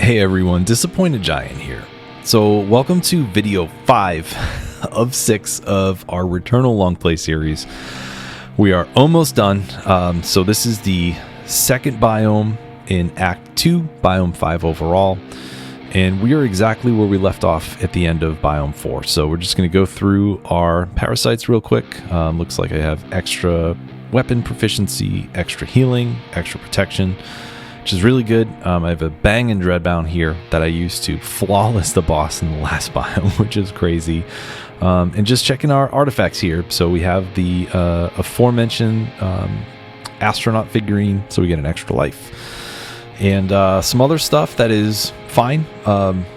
Hey everyone, Disappointed Giant here. So welcome to video 5 of 6 of our Returnal Longplay series. We are almost done. So this is the second biome in Act 2, Biome 5 overall. And we are exactly where we left off at the end of Biome 4. So we're just going to go through our parasites real quick. Looks like I have extra weapon proficiency, extra healing, extra protection, which is really good. I have a Bang and Dreadbound here that I used to flawless the boss in the last biome, which is crazy. And just checking our artifacts here. So we have the aforementioned astronaut figurine, so we get an extra life. And some other stuff that is fine.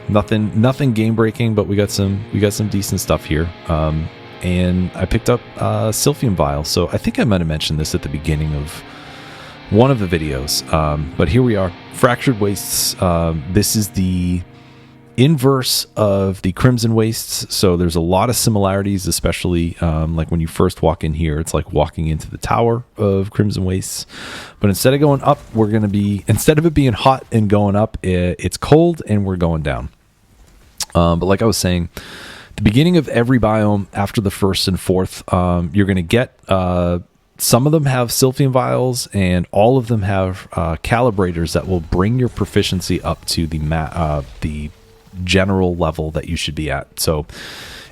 Nothing game breaking, but we got some decent stuff here. And I picked up Sylphium Vial. So I think I might have mentioned this at the beginning of one of the videos, but here we are. Fractured Wastes. This is the inverse of the Crimson Wastes, so there's a lot of similarities, especially like when you first walk in here, it's like walking into the tower of Crimson Wastes, but instead of going up, we're going to be, instead of it being hot and going up, it's cold and we're going down. But like I was saying, the beginning of every biome after the first and fourth, you're going to get some of them have Sylphium Vials, and all of them have calibrators that will bring your proficiency up to the general level that you should be at. So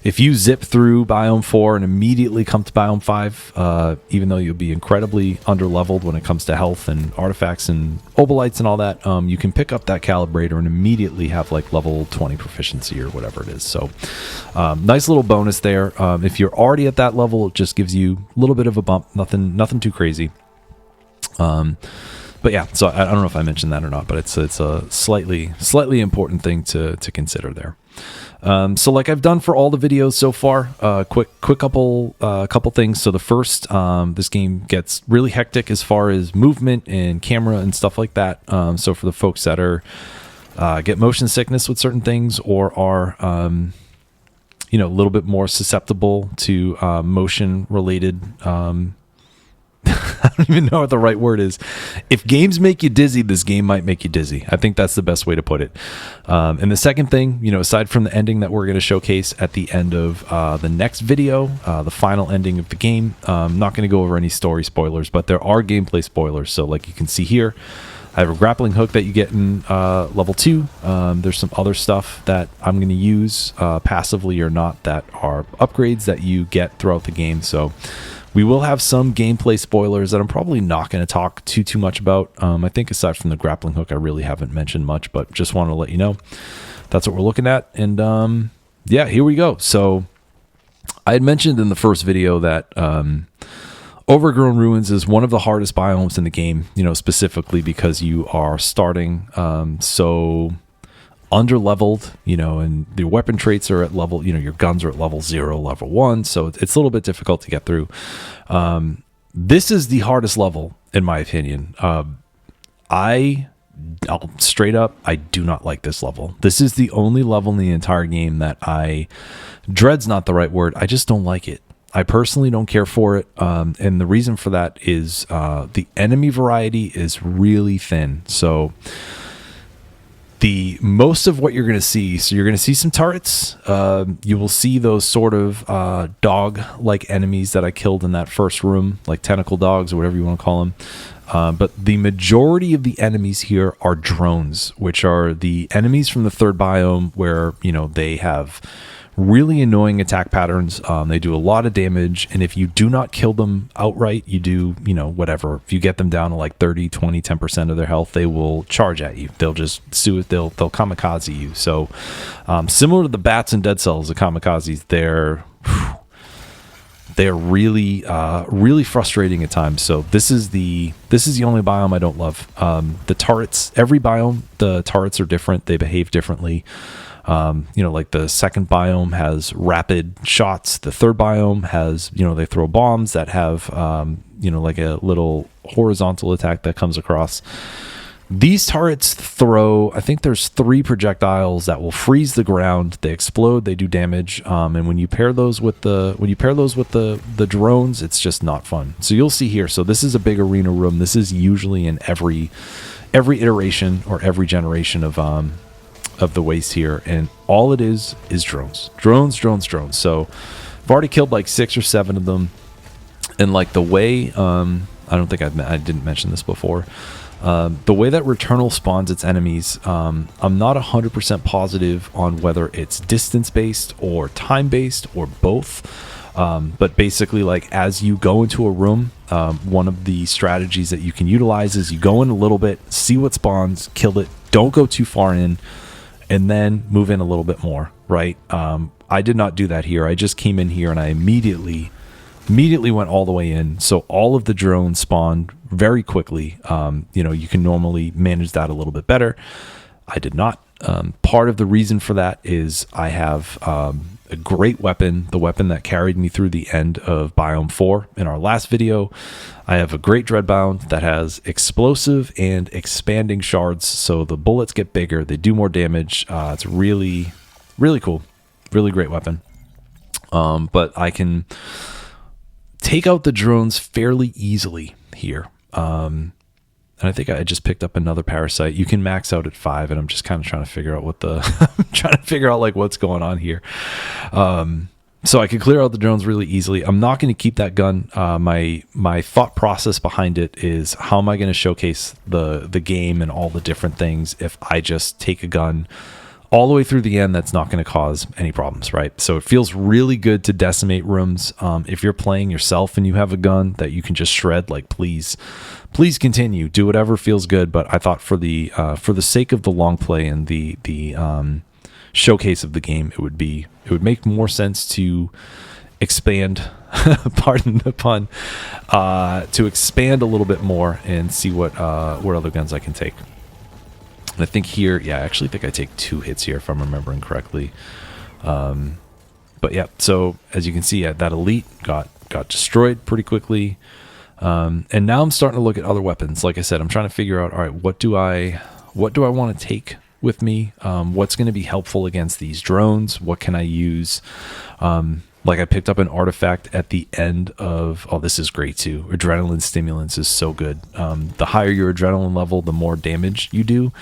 if you zip through Biome 4 and immediately come to Biome 5, even though you'll be incredibly underleveled when it comes to health and artifacts and obolites and all that, you can pick up that calibrator and immediately have like level 20 proficiency or whatever it is. So nice little bonus there. If you're already at that level, it just gives you a little bit of a bump. Nothing too crazy. But yeah, so I don't know if I mentioned that or not, but it's a slightly important thing to consider there. So like I've done for all the videos so far, quick couple things. So the first, this game gets really hectic as far as movement and camera and stuff like that. So for the folks that are get motion sickness with certain things, or are a little bit more susceptible to motion related I don't even know what the right word is. If games make you dizzy, this game might make you dizzy. I think that's the best way to put it. And the second thing, aside from the ending that we're going to showcase at the end of the next video, the final ending of the game, I'm not going to go over any story spoilers, but there are gameplay spoilers. So like you can see here, I have a grappling hook that you get in level 2. There's some other stuff that I'm going to use passively or not that are upgrades that you get throughout the game. So we will have some gameplay spoilers that I'm probably not going to talk too much about. I think aside from the grappling hook, I really haven't mentioned much, but just want to let you know that's what we're looking at. And yeah, here we go. So I had mentioned in the first video that Overgrown Ruins is one of the hardest biomes in the game, specifically because you are starting so underleveled, and the weapon traits are at level, your guns are at level 0, level 1, so it's a little bit difficult to get through. This is the hardest level, in my opinion. I'll straight up, I do not like this level. This is the only level in the entire game that dread's not the right word, I just don't like it. I personally don't care for it, and the reason for that is the enemy variety is really thin. So the most of what you're going to see, so you're going to see some turrets. You will see those sort of dog-like enemies that I killed in that first room, like tentacle dogs or whatever you want to call them. But the majority of the enemies here are drones, which are the enemies from the third biome where, they have really annoying attack patterns. They do a lot of damage, and if you do not kill them outright, you do, whatever. If you get them down to like 30, 20, 10% of their health, they will charge at you. They'll just they'll kamikaze you. So similar to the bats and dead cells, the kamikazes, they're really frustrating at times. So this is the only biome I don't love. The turrets, every biome, the turrets are different. They behave differently. Like the second biome has rapid shots. The third biome has, they throw bombs that have, like a little horizontal attack that comes across. These turrets throw, I think there's 3 projectiles that will freeze the ground. They explode, they do damage. And when you pair those with the drones, it's just not fun. So you'll see here. So this is a big arena room. This is usually in every iteration or every generation of of the waste here, and all it is drones. So I've already killed like 6 or 7 of them, and like the way I don't think I didn't mention this before. The way that Returnal spawns its enemies, I'm not 100% positive on whether it's distance-based or time-based or both. But basically, like, as you go into a room, one of the strategies that you can utilize is you go in a little bit, see what spawns, kill it, don't go too far in, and then move in a little bit more, right? I did not do that here. I just came in here and I immediately went all the way in. So all of the drones spawned very quickly. You can normally manage that a little bit better. I did not. Part of the reason for that is I have a great weapon, the weapon that carried me through the end of Biome 4 in our last video. I have a great Dreadbound that has explosive and expanding shards, so the bullets get bigger, they do more damage. It's really, really cool. Really great weapon. But I can take out the drones fairly easily here. And I think I just picked up another parasite. You can max out at 5, and I'm just kind of trying to figure out like what's going on here. So I can clear out the drones really easily. I'm not going to keep that gun. My thought process behind it is, how am I going to showcase the game and all the different things if I just take a gun all the way through the end that's not going to cause any problems, right? So it feels really good to decimate rooms. If you're playing yourself and you have a gun that you can just shred, like, please continue, do whatever feels good. But I thought for the sake of the long play and the showcase of the game, it would make more sense to expand, pardon the pun, to expand a little bit more and see what other guns I can take. And I think here, I actually think I take 2 hits here if I'm remembering correctly. But yeah, so as you can see, that elite got destroyed pretty quickly. And now I'm starting to look at other weapons. Like I said, I'm trying to figure out, all right, what do I want to take with me? What's going to be helpful against these drones? What can I use? Like, I picked up an artifact at the end of, this is great too. Adrenaline stimulants is so good. The higher your adrenaline level, the more damage you do.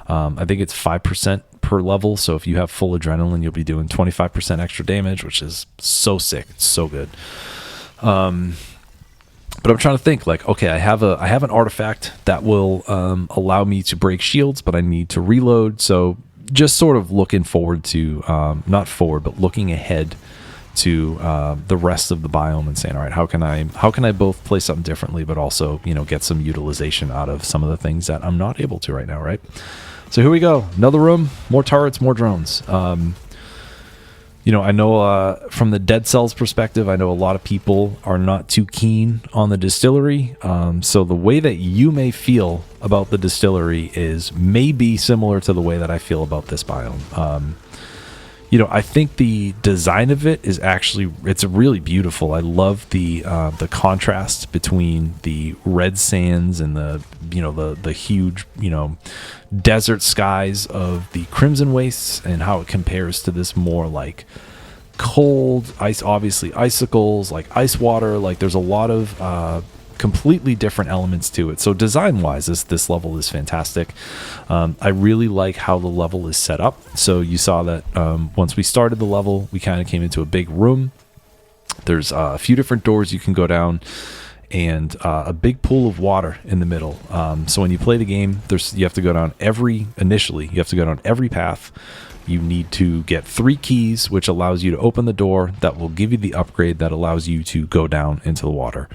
I think it's 5% per level. So if you have full adrenaline, you'll be doing 25% extra damage, which is so sick. It's so good. But I'm trying to think, like, okay, I have an artifact that will allow me to break shields, but I need to reload. So just sort of looking forward to, not forward, but looking ahead to the rest of the biome and saying, all right, how can I both play something differently, but also, get some utilization out of some of the things that I'm not able to right now, right? So here we go. Another room, more turrets, more drones. I know from the Dead Cells perspective, I know a lot of people are not too keen on the distillery. So the way that you may feel about the distillery is maybe similar to the way that I feel about this biome. I think the design of it is it's really beautiful. I love the contrast between the red sands and the huge, desert skies of the Crimson Wastes, and how it compares to this more like cold ice, obviously icicles, like ice water. Like, there's a lot of completely different elements to it. So design-wise, this level is fantastic. I really like how the level is set up. So you saw that once we started the level, we kind of came into a big room. There's a few different doors you can go down, and a big pool of water in the middle. So when you play the game, you have to go down every path. You need to get 3 keys, which allows you to open the door that will give you the upgrade that allows you to go down into the water.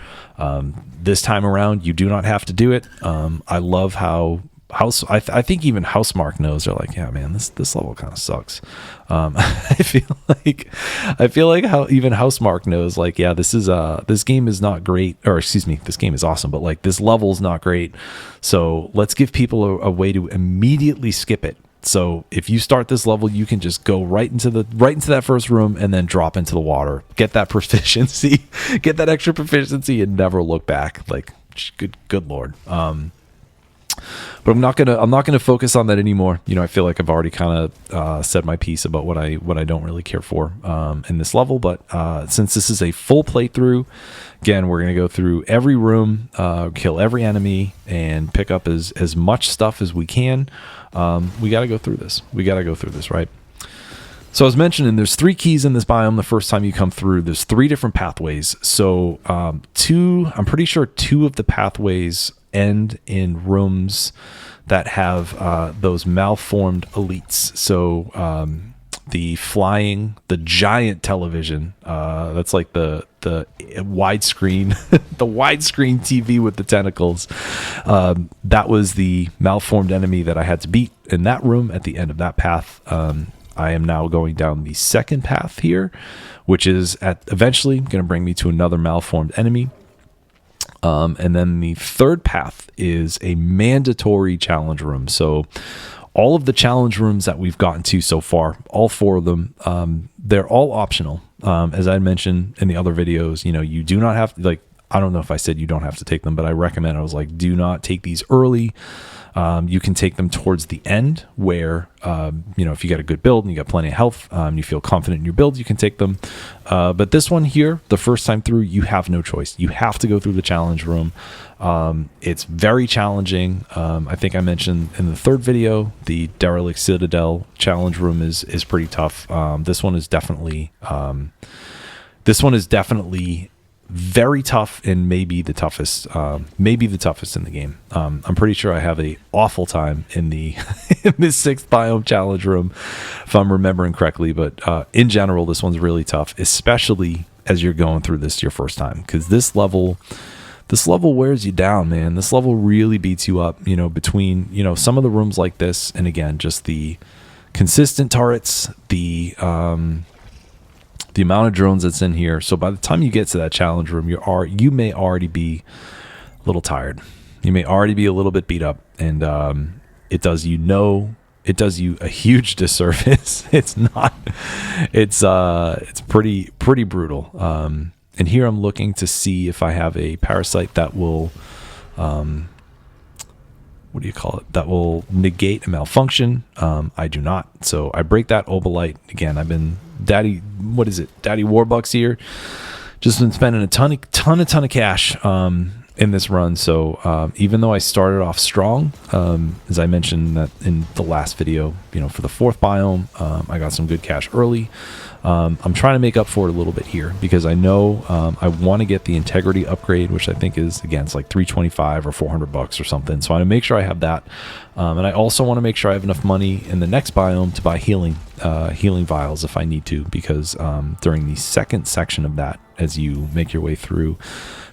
This time around, you do not have to do it. I love how I think even Housemarque knows. They're like, yeah, man, this level kind of sucks. I feel like how even Housemarque knows, like, yeah, this game is not great, or excuse me, this game is awesome, but like, this level is not great. So let's give people a way to immediately skip it. So if you start this level, you can just go right into that first room and then drop into the water, get that proficiency, get that extra proficiency, and never look back. Like, good Lord. but I'm not gonna focus on that anymore. You know, I feel like I've already kind of said my piece about what I don't really care for in this level. But since this is a full playthrough, again, we're gonna go through every room, kill every enemy, and pick up as much stuff as we can. We got to go through this. Right? So I was mentioning there's 3 keys in this biome the first time you come through. There's 3 different pathways. So I'm pretty sure 2 of the pathways end in rooms that have those malformed elites. So the giant television, that's like the widescreen, the widescreen TV with the tentacles. That was the malformed enemy that I had to beat in that room at the end of that path. I am now going down the second path here, which is eventually going to bring me to another malformed enemy. And then the third path is a mandatory challenge room. So all of the challenge rooms that we've gotten to so far, all 4 of them, they're all optional. As I mentioned in the other videos, you know, you do not have to, like, I don't know if I said you don't have to take them, but I recommend, I was like, do not take these early. You can take them towards the end where, you know, if you got a good build and you got plenty of health, you feel confident in your build, you can take them. But this one here, the first time through, you have no choice. You have to go through the challenge room. It's very challenging. I think I mentioned in the third video, the Derelict Citadel challenge room is pretty tough. This one is definitely very tough and maybe the toughest in the game. I'm pretty sure I have a awful time in the in this 6th biome challenge room, if I'm remembering correctly. But in general, this one's really tough, especially as you're going through this your first time, because this level wears you down, man. This level really beats you up, you know, between, you know, some of the rooms like this, and again, just the consistent turrets, the amount of drones that's in here. So by the time you get to that challenge room, you may already be a little tired. You may already be a little bit beat up, and it does you a huge disservice. It's pretty brutal. And here I'm looking to see if I have a parasite that will that will negate a malfunction. I do not. So I break that Obolite. Again, I've been Daddy Warbucks here. Just been spending a ton of cash in this run. So even though I started off strong, as I mentioned that in the last video, you know, for the 4th biome, I got some good cash early. I'm trying to make up for it a little bit here because I know I want to get the integrity upgrade, which I think is, again, it's like $325 or $400 or something. So I want to make sure I have that. And I also want to make sure I have enough money in the next biome to buy healing vials if I need to, because during the second section of that, as you make your way through,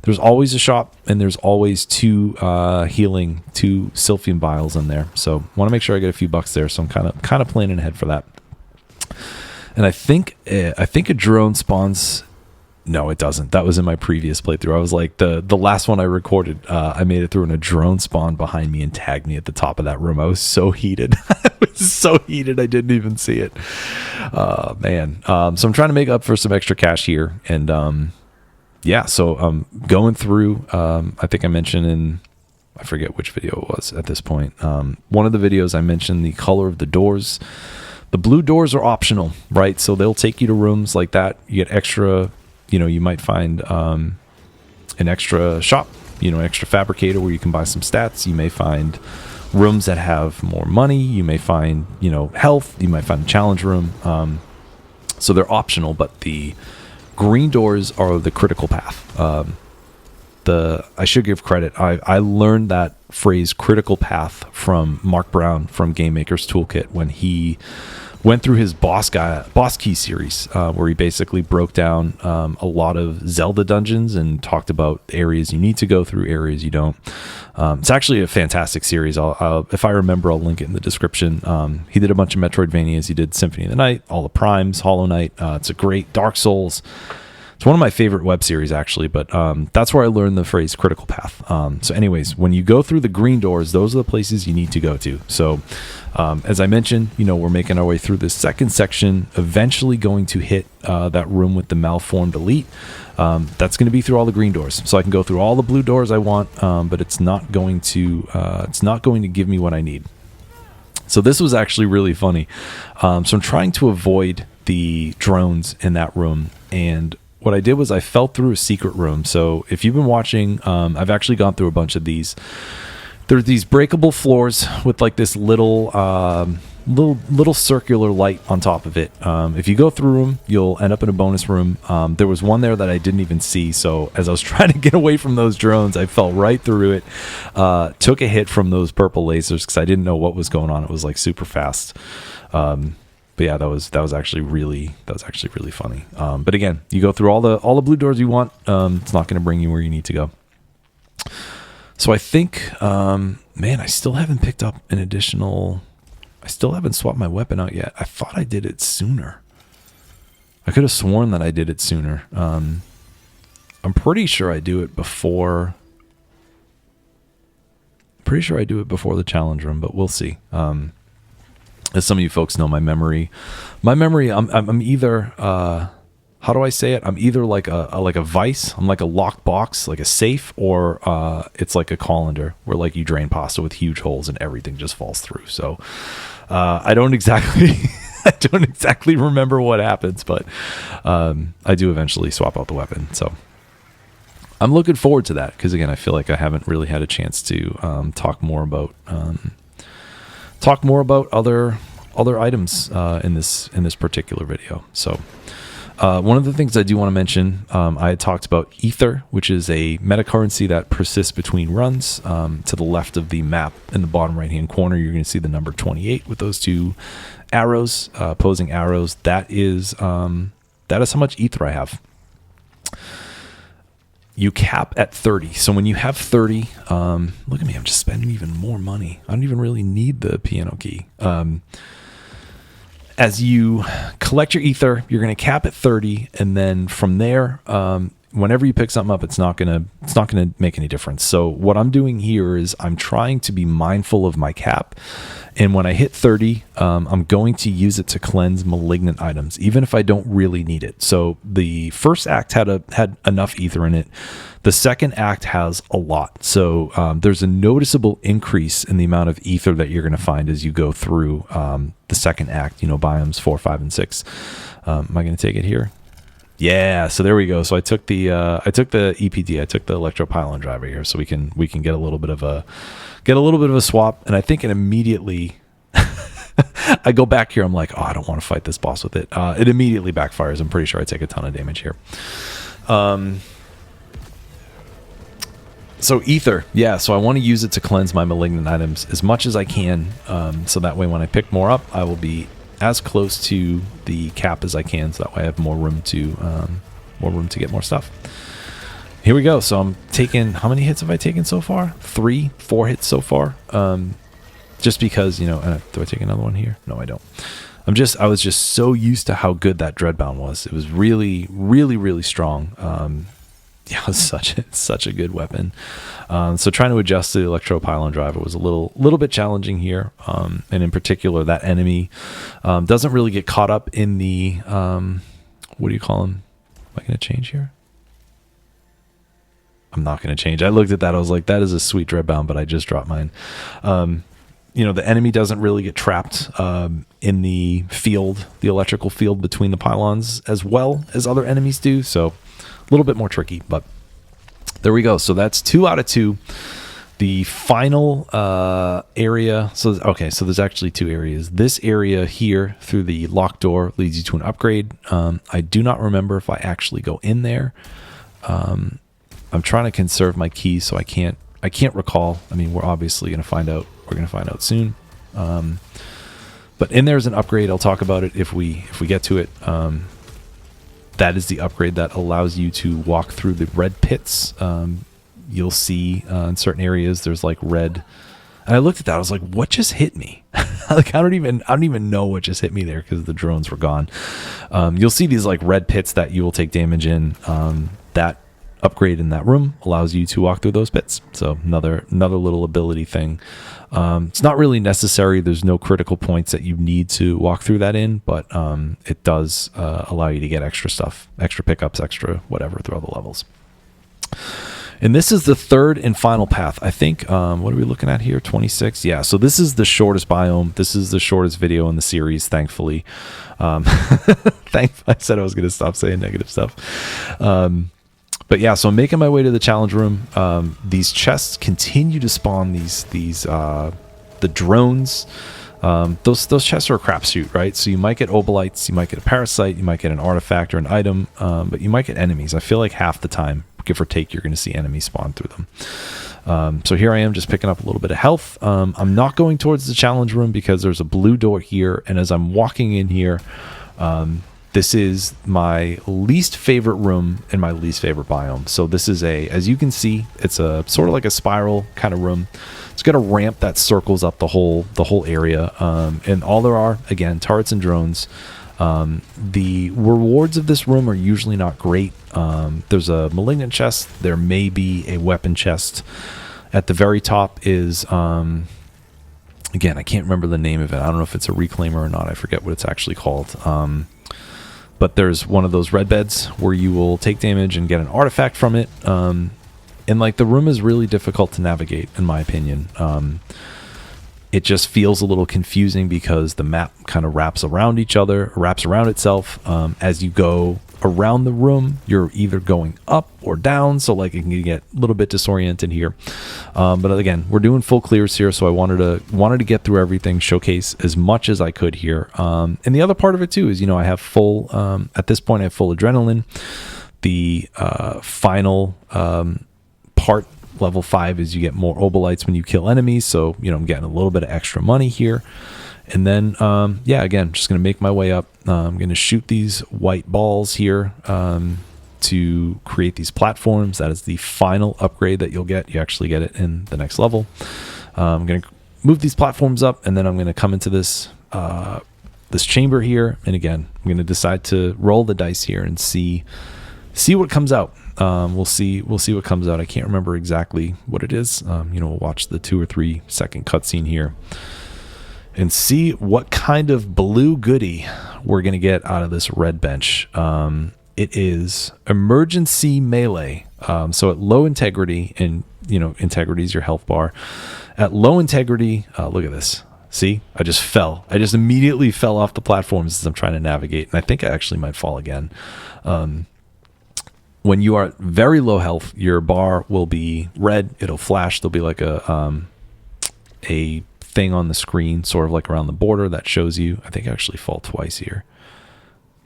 there's always a shop and there's always 2 Sylphium vials in there. So want to make sure I get a few bucks there. So I'm kind of planning ahead for that. And I think a drone spawns. No, it doesn't. That was in my previous playthrough. I was like, the last one I recorded, I made it through and a drone spawned behind me and tagged me at the top of that room. I was so heated. I was so heated I didn't even see it. Man. So I'm trying to make up for some extra cash here. And yeah, so I'm going through, I think I mentioned I forget which video it was at this point. One of the videos I mentioned the color of the doors. The blue doors are optional, right? So they'll take you to rooms like that. You get extra, you know, you might find an extra shop, you know, an extra fabricator where you can buy some stats. You may find rooms that have more money. You may find, you know, health. You might find a challenge room. So they're optional, but the green doors are the critical path. I should give credit. I learned that phrase critical path from Mark Brown from Game Maker's Toolkit when he went through his boss key series, where he basically broke down a lot of Zelda dungeons and talked about areas you need to go through, areas you don't. It's actually a fantastic series. If I remember, I'll link it in the description. He did a bunch of Metroidvanias. He did Symphony of the Night, all the Primes, Hollow Knight. It's a great Dark Souls. It's one of my favorite web series, actually, but that's where I learned the phrase critical path. So anyways, when you go through the green doors, those are the places you need to go to. So as I mentioned, we're making our way through this second section, eventually going to hit that room with the malformed elite. That's going to be through all the green doors. So I can go through all the blue doors I want, but it's not going to give me what I need. So this was actually really funny. So I'm trying to avoid the drones in that room, and what I did was I fell through a secret room. So if you've been watching, I've actually gone through a bunch of these. There's these breakable floors with like this little circular light on top of it. If you go through them, you'll end up in a bonus room. There was one there that I didn't even see. So as I was trying to get away from those drones, I fell right through it. Took a hit from those purple lasers because I didn't know what was going on. It was like super fast. But yeah, that was actually really funny. But again, you go through all the blue doors you want. It's not going to bring you where you need to go. So I think, I still haven't picked up an additional. I still haven't swapped my weapon out yet. I thought I did it sooner. I could have sworn that I did it sooner. I'm pretty sure I do it before. Pretty sure I do it before the challenge room, but we'll see. As some of you folks know, my memory, I'm either, how do I say it? I'm either like a vice, I'm like a locked box, like a safe, or it's like a colander where like you drain pasta with huge holes and everything just falls through. So I don't exactly remember what happens, but I do eventually swap out the weapon. So I'm looking forward to that because again, I feel like I haven't really had a chance to talk more about other items in this particular video. So one of the things I do want to mention, I had talked about Ether, which is a meta currency that persists between runs. To the left of the map in the bottom right hand corner, you're going to see the number 28 with those two arrows, opposing arrows. That is how much Ether I have. You cap at 30. So when you have 30, look at me, I'm just spending even more money. I don't even really need the piano key. As you collect your ether, you're going to cap at 30, and then from there, whenever you pick something up, it's not going to make any difference. So what I'm doing here is I'm trying to be mindful of my cap, and when I hit 30, I'm going to use it to cleanse malignant items, even if I don't really need it. So the first act had enough ether in it. The second act has a lot. So there's a noticeable increase in the amount of ether that you're going to find as you go through the second act, biomes 4, 5, and 6. Am I going to take it here? Yeah, so there we go. So I took the EPD, I took the electropylon driver here, so we can get a little bit of a swap, and I think it immediately I go back here, I'm like, oh, I don't want to fight this boss with it. It immediately backfires. I'm pretty sure I take a ton of damage here. So ether, yeah, so I want to use it to cleanse my malignant items as much as I can, so that way when I pick more up, I will be as close to the cap as I can, so that way I have more room to get more stuff. Here we go. So I'm taking, how many hits have I taken so far? 4 hits so far. Just because, do I take another one here? No, I don't. I was just so used to how good that Dreadbound was. It was really, really, really strong. Yeah, it was such a good weapon. So trying to adjust to the electropylon driver was a little bit challenging here. And in particular, that enemy doesn't really get caught up in the, what do you call him? Am I going to change here? I'm not going to change. I looked at that. I was like, that is a sweet Dreadbound, but I just dropped mine. The enemy doesn't really get trapped in the field, the electrical field between the pylons as well as other enemies do. So a little bit more tricky, but there we go. So that's 2 out of 2. The final area. So there's actually 2 areas. This area here through the locked door leads you to an upgrade. I do not remember if I actually go in there. I'm trying to conserve my keys, so I can't recall. I mean, we're obviously going to find out. We're going to find out soon. But in there's an upgrade. I'll talk about it if we get to it. That is the upgrade that allows you to walk through the red pits. You'll see in certain areas there's like red. And I looked at that. I was like, what just hit me? Like I don't even know what just hit me there because the drones were gone. You'll see these like red pits that you will take damage in. That upgrade in that room allows you to walk through those pits. So another little ability thing. It's not really necessary. There's no critical points that you need to walk through that in, but it does allow you to get extra stuff, extra pickups, extra whatever through other levels. And this is the third and final path. I think, what are we looking at here? 26? Yeah, so this is the shortest biome. This is the shortest video in the series, thankfully. I said I was going to stop saying negative stuff. But yeah, so I'm making my way to the challenge room. These chests continue to spawn the drones. Those chests are a crapshoot, right? So you might get obolites, you might get a parasite, you might get an artifact or an item, but you might get enemies. I feel like half the time, give or take, you're going to see enemies spawn through them. So here I am just picking up a little bit of health. I'm not going towards the challenge room because there's a blue door here, and as I'm walking in here, this is my least favorite room and my least favorite biome. So this is as you can see, it's a sort of like a spiral kind of room. It's got a ramp that circles up the whole area. And all there are, again, turrets and drones. The rewards of this room are usually not great. There's a malignant chest. There may be a weapon chest. At the very top is, again, I can't remember the name of it. I don't know if it's a reclaimer or not. I forget what it's actually called. But there's one of those red beds where you will take damage and get an artifact from it. And like the room is really difficult to navigate, in my opinion. It just feels a little confusing because the map kind of wraps around itself. As you go around the room, you're either going up or down, so like it can get a little bit disoriented here. But again, we're doing full clears here, so I wanted to get through everything, showcase as much as I could here. And the other part of it too is, I have full at this point I have full adrenaline. The final part, level 5, is you get more obolites when you kill enemies, so I'm getting a little bit of extra money here. And then again, just gonna make my way up. I'm gonna shoot these white balls here to create these platforms. That is the final upgrade that you'll get. You actually get it in the next level. I'm gonna move these platforms up, and then I'm gonna come into this chamber here, and again, I'm gonna decide to roll the dice here and see what comes out. We'll see what comes out. I can't remember exactly what it is. We'll watch the 2 or 3 second cutscene here and see what kind of blue goodie we're going to get out of this red bench. It is emergency melee. So at low integrity, and integrity is your health bar. At low integrity, look at this. See, I just immediately fell off the platforms as I'm trying to navigate, and I think I actually might fall again. When you are at very low health, your bar will be red. It'll flash. There'll be like a thing on the screen, sort of like around the border, that shows you. I think I actually fall twice here.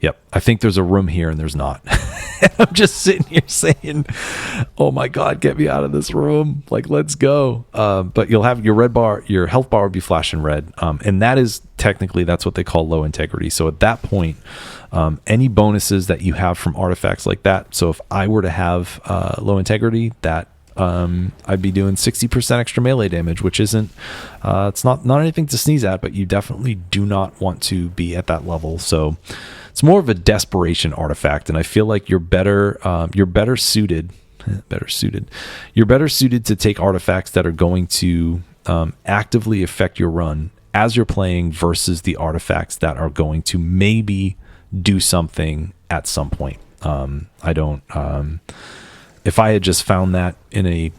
Yep, I think there's a room here and there's not. I'm just sitting here saying, oh my God, get me out of this room. Like, let's go. But you'll have your red bar, your health bar will be flashing red. And that is technically, that's what they call low integrity. So at that point, any bonuses that you have from artifacts like that. So if I were to have low integrity, that I'd be doing 60% extra melee damage, which isn't, it's not anything to sneeze at, but you definitely do not want to be at that level. So it's more of a desperation artifact, and I feel like you're better suited to take artifacts that are going to actively affect your run as you're playing versus the artifacts that are going to maybe do something at some point. If I had just found that in a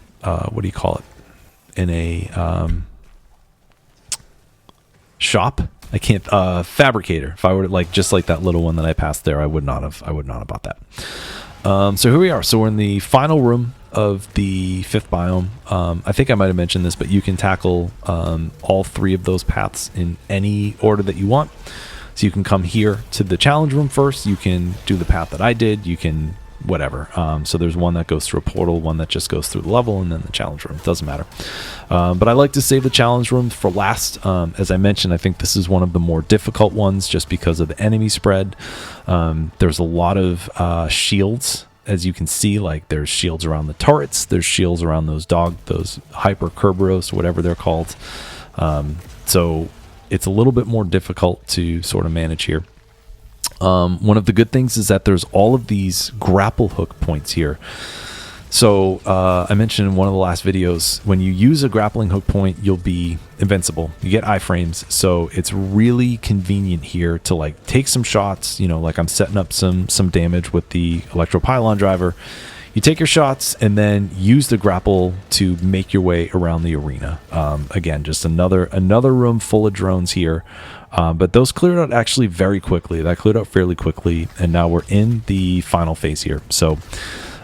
shop, I can't, fabricator. If I were to, like, just like that little one that I passed there, I would not have bought that. So here we are. So we're in the final room of the 5th biome. I think I might have mentioned this, but you can tackle all 3 of those paths in any order that you want. So you can come here to the challenge room first. You can do the path that I did. You can whatever. So there's one that goes through a portal, one that just goes through the level, and then the challenge room. Doesn't matter. But I like to save the challenge room for last. As I mentioned, I think this is one of the more difficult ones just because of the enemy spread. There's a lot of shields. As you can see, like, there's shields around the turrets. There's shields around those hyper Kerberos, whatever they're called. So it's a little bit more difficult to sort of manage here. One of the good things is that there's all of these grapple hook points here. So I mentioned in one of the last videos, when you use a grappling hook point, you'll be invincible. You get iframes, so it's really convenient here to like take some shots. You know, like I'm setting up some damage with the electropylon driver. You take your shots and then use the grapple to make your way around the arena. Again, just another room full of drones here. But those cleared out actually very quickly. That cleared out fairly quickly, and now we're in the final phase here. So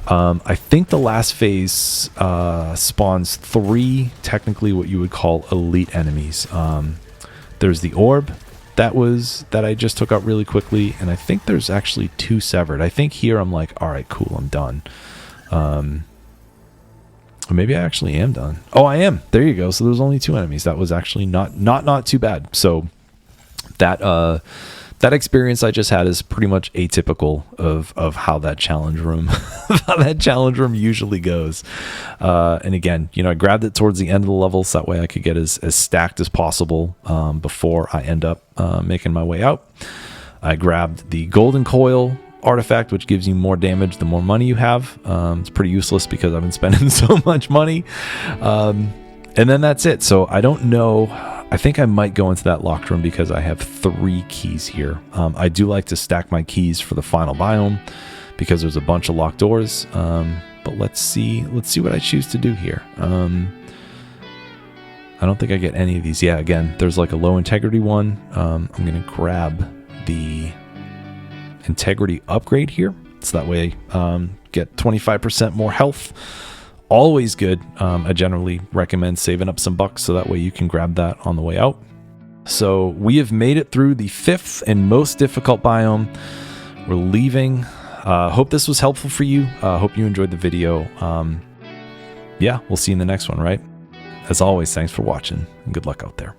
I think the last phase spawns 3 technically what you would call elite enemies. There's the orb that I just took out really quickly, and I think there's actually 2 severed. I think here I'm like, all right, cool, I'm done. Or maybe I actually am done. Oh, I am. There you go. So there's only 2 enemies. That was actually not too bad. So that experience I just had is pretty much atypical of how that challenge room usually goes. And again, you know, I grabbed it towards the end of the level so that way I could get as stacked as possible before I end up making my way out. I grabbed the golden coil artifact, which gives you more damage the more money you have. It's pretty useless because I've been spending so much money. And then that's it. So I don't know. I think I might go into that locked room because I have 3 keys here. I do like to stack my keys for the final biome because there's a bunch of locked doors. But let's see what I choose to do here. I don't think I get any of these. Yeah, again, there's like a low integrity one. I'm going to grab the integrity upgrade here. So that way get 25% more health. Always good. I generally recommend saving up some bucks so that way you can grab that on the way out. So we have made it through the 5th and most difficult biome. We're leaving. Hope this was helpful for you. Hope you enjoyed the video. Yeah, we'll see you in the next one, right? As always, thanks for watching and good luck out there.